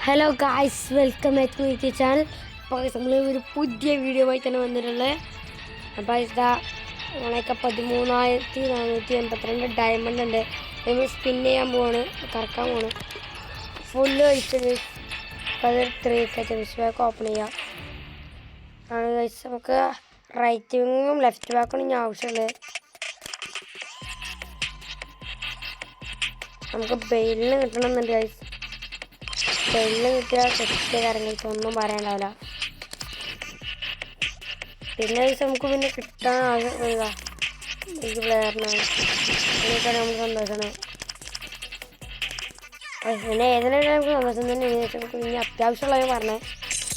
Hello guys, welcome back to my channel. അപ്പോൾ നമ്മൾ ഒരു പുതിയ വീഡിയോ ആയി തന്നെ വന്നിട്ടുള്ളത്. അപ്പോൾ ഇതാ നമ്മളൊക്കെ 13,482 ഡയമണ്ട് ഉണ്ട്. നമ്മൾ സ്പിൻ ചെയ്യാൻ പോവാണ്, കറക്കാൻ പോവാണ്. ഫുള്ള് കഴിച്ചത് അപ്പോൾ അത് 3 വിഷ് ഓപ്പൺ ചെയ്യാം. ആണ് ഗൈസ്, നമുക്ക് റൈറ്റ് വിങ്ങും ലെഫ്റ്റ് ബാക്കും ഇനി ആവശ്യമുള്ളത്. നമുക്ക് ബെയിലിന് കിട്ടണമെന്നുണ്ട് ഗൈസ്. ബെയിലിന് കിട്ടിയാൽ സെറ്റ് കാര്യങ്ങൾക്ക് ഒന്നും പറയാനുണ്ടാവില്ല. പിന്നെ നമുക്ക് പിന്നെ കിട്ടാൻ ആവശ്യം എനിക്ക് പ്ലെയറിനാണ്, അതിനൊക്കെ നമുക്ക് സന്തോഷമാണ്. പിന്നെ ഏതെങ്കിലും നമുക്ക് സന്തോഷം തന്നെ. നമുക്ക് ഇനി അത്യാവശ്യമുള്ളത് പറഞ്ഞേ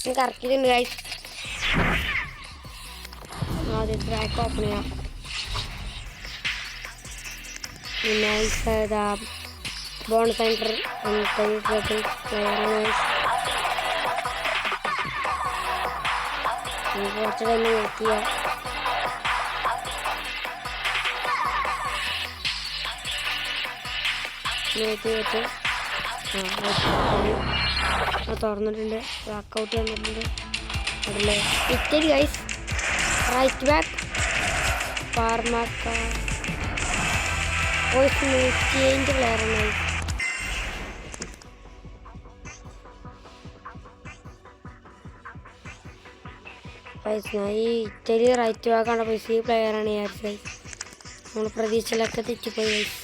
എനിക്ക് ഇറക്കിയിട്ടുണ്ട് ഗൈസ്. ആദ്യം ട്രാക്ക് ഓപ്പൺ ചെയ്യാം. പിന്നെ ഇതാ ബോൺ സെൻറ്റർ കുറച്ച് തന്നെ വെയിറ്റ് ചെയ്യാം. തുറന്നിട്ടുണ്ട്, വർക്കൗട്ട് വന്നിട്ടുണ്ട്. അതിലെ ഇറ്റലി ഗൈസ്, റൈറ്റ് ബാക്ക് പാർമാക്ക 107 പ്ലെയറാണ്. ഞാൻ ഈ ഇറ്റലി റൈറ്റ് ബാക്കാണ് പൈസ ഈ പ്ലെയറാണ് വിചാരിച്ചത്. നമ്മൾ പ്രതീക്ഷയിലൊക്കെ തെറ്റിപ്പോയി ഗൈസ്.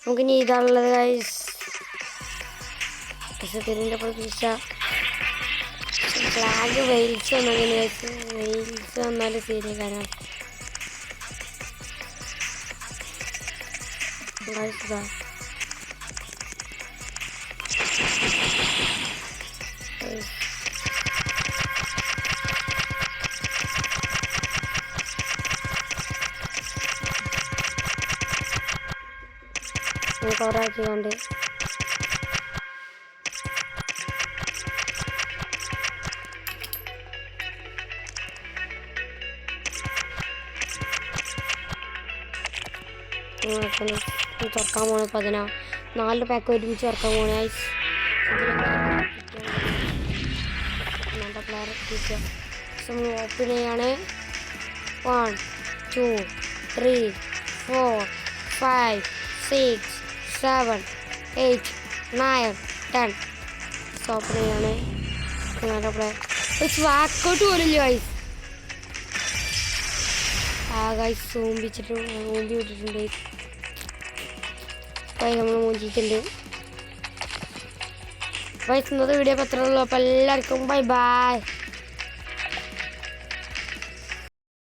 നമുക്ക് ഇനി ഇതാണുള്ളത് ഗൈസ്. പക്ഷെ തിരിൻ്റെ പ്രതീക്ഷ ഫ്ലാഗ് വെയിൽസ് വന്നതിന് ഗൈസ്. വെയിൽസ് വന്നാലും ശരിയാക്കാനാണ് ഗൈസ്. ഇതാ കവറാക്കിയാണ്ട് തുറക്കാൻ പോണ 4 പാക്ക് ഒരുമിച്ച് തുറക്കാൻ പോണ ഐസ്. നല്ല പ്ലെയർ നമ്മൾ ഓപ്പൺ ചെയ്യാണ്. 1 2 3 4 5 6 7 8 9 10 ഓപ്പൺ ചെയ്യാണ്. നല്ല പ്ലെയർ വാക്കൗട്ട് പോലില്ല ഗൈസ്. ആ ഗൈസ് ഊമ്പി വിട്ടിട്ടുണ്ട്. നമ്മൾ മൂഞ്ചിട്ടുണ്ട് ഗൈസ്. ഇന്നത്തെ വീഡിയോ പത്രമുള്ളൂ. അപ്പോൾ എല്ലാവർക്കും ബൈ ബൈ.